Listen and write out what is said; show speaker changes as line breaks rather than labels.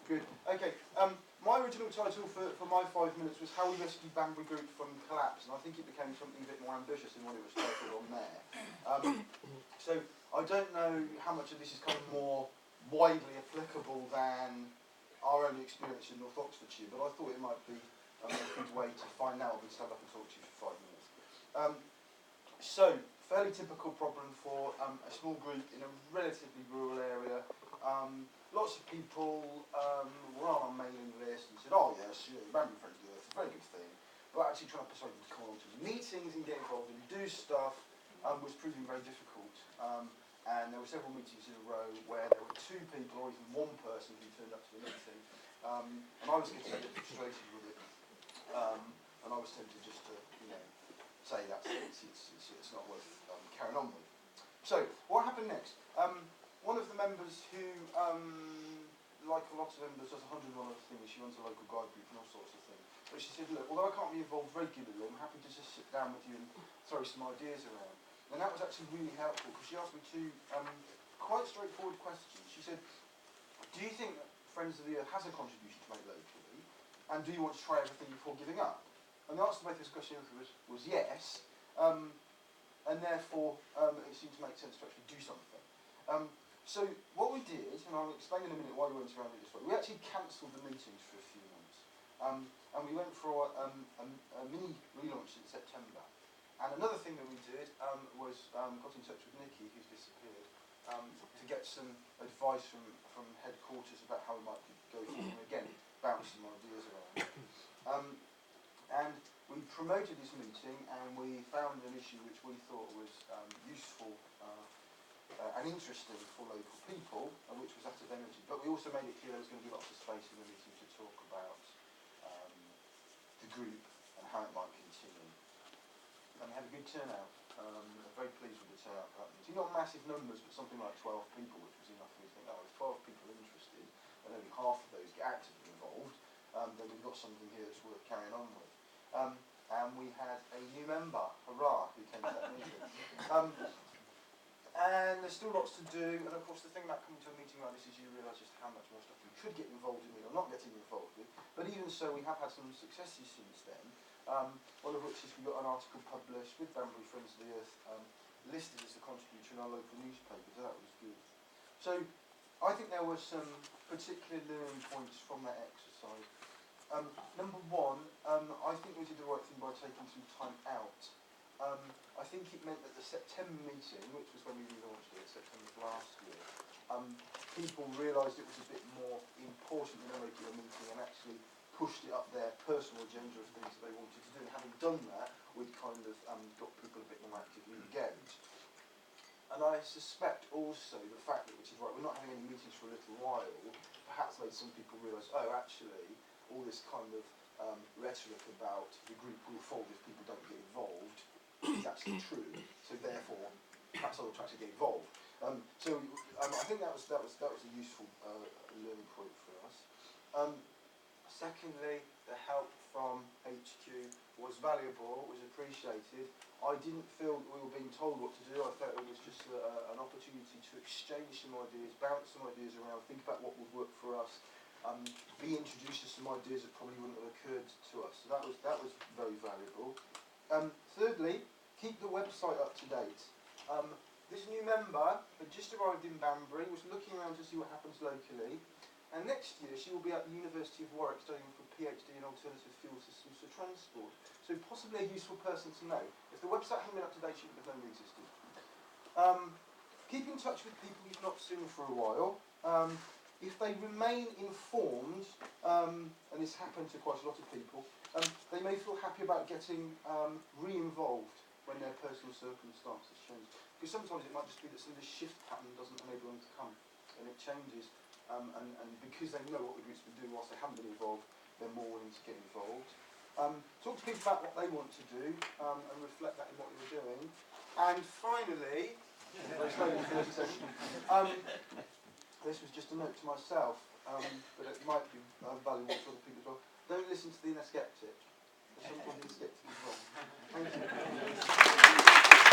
Good. Okay. My original title for my 5 minutes was How We Rescued Banbury Group from Collapse, and I think it became something a bit more ambitious than what it was titled on there. So I don't know how much of this is kind of more widely applicable than our own experience in North Oxfordshire, but I thought it might be a good way to find out and stand up and talk to you for 5 minutes. So, fairly typical problem for a small group in a relatively rural area. Lots of people were on our mailing list and said, oh yes, Banbury Friends of the Earth, a very good thing. But actually trying to persuade them to come along to the meetings and get involved and do stuff was proving very difficult. And there were several meetings in a row where there were 2 people or even 1 person who turned up to the meeting. And I was getting a bit frustrated with it. And I was tempted just to, say that's it's not worth carrying on with. So, what happened next? One of the members who, like a lot of members, does 101 other things. She runs a local guide group and all sorts of things. But she said, look, although I can't be involved regularly, I'm happy to just sit down with you and throw some ideas around. And that was actually really helpful because she asked me 2 quite straightforward questions. She said, do you think that Friends of the Earth has a contribution to make locally? And do you want to try everything before giving up? And the answer to both those questions was yes. And therefore, it seemed to make sense to actually do something. So what we did, and I'll explain in a minute why we went around it this way, we actually cancelled the meetings for a few months. And we went for a mini relaunch in September. And another thing that we did was got in touch with Nikki, who's disappeared, to get some advice from headquarters about how we might go forward, and again, bounce some ideas around. And we promoted this meeting, and we found an issue which we thought was useful and interesting for local people, which was that of energy. But we also made it clear there was going to be lots of space in the meeting to talk about the group and how it might continue. And we had a good turnout. Very pleased with the turnout for that meeting. Not massive numbers, but something like 12 people, which was enough for me to think, oh, if 12 people are interested, and only half of those get actively involved, then we've got something here that's worth carrying on with. And we had a new member, hurrah, who came to that meeting. And there's still lots to do, and of course the thing about coming to a meeting like this is you realise just how much more stuff you could get involved in or not getting involved with. But even so, we have had some successes since then, one of which is we got an article published with Banbury Friends of the Earth listed as a contributor in our local newspaper, so that was good. So I think there were some particular learning points from that exercise. Number 1, I think we did the right thing by taking some time out. I think it meant that the September meeting, which was when we relaunched it, September of last year, people realised it was a bit more important than a regular meeting and actually pushed it up their personal agenda of things that they wanted to do. And having done that, we'd kind of got people a bit more actively engaged. And I suspect also the fact that, which is right, we're not having any meetings for a little while, perhaps made some people realise, oh, actually, all this kind of rhetoric about the group will fold if people don't get involved is actually true. So therefore, perhaps others to actually get involved. So I think that was a useful learning point for us. Secondly, the help from HQ was valuable, was appreciated. I didn't feel that we were being told what to do. I felt it was just an opportunity to exchange some ideas, bounce some ideas around, think about what would work for us, be introduced to some ideas that probably wouldn't have occurred to us. So that was very valuable. Thirdly, keep the website up to date. This new member had just arrived in Banbury, was looking around to see what happens locally, and next year she will be at the University of Warwick studying for a PhD in alternative fuel systems for transport. So possibly a useful person to know. If the website hadn't been up to date, she would have known we existed. Keep in touch with people you've not seen for a while. If they remain informed, and this happened to quite a lot of people, they may feel happy about getting re-involved when their personal circumstances change. Because sometimes it might just be that some of the shift pattern doesn't enable them to come, and it changes. And because they know what the group's been doing whilst they haven't been involved, they're more willing to get involved. Talk to people about what they want to do, and reflect that in what you're doing. And finally, very slowly in the first session, this was just a note to myself, but it might be valuable to other people as well. Don't listen to the inner skeptic. There's sometimes the skeptic is wrong. Thank you.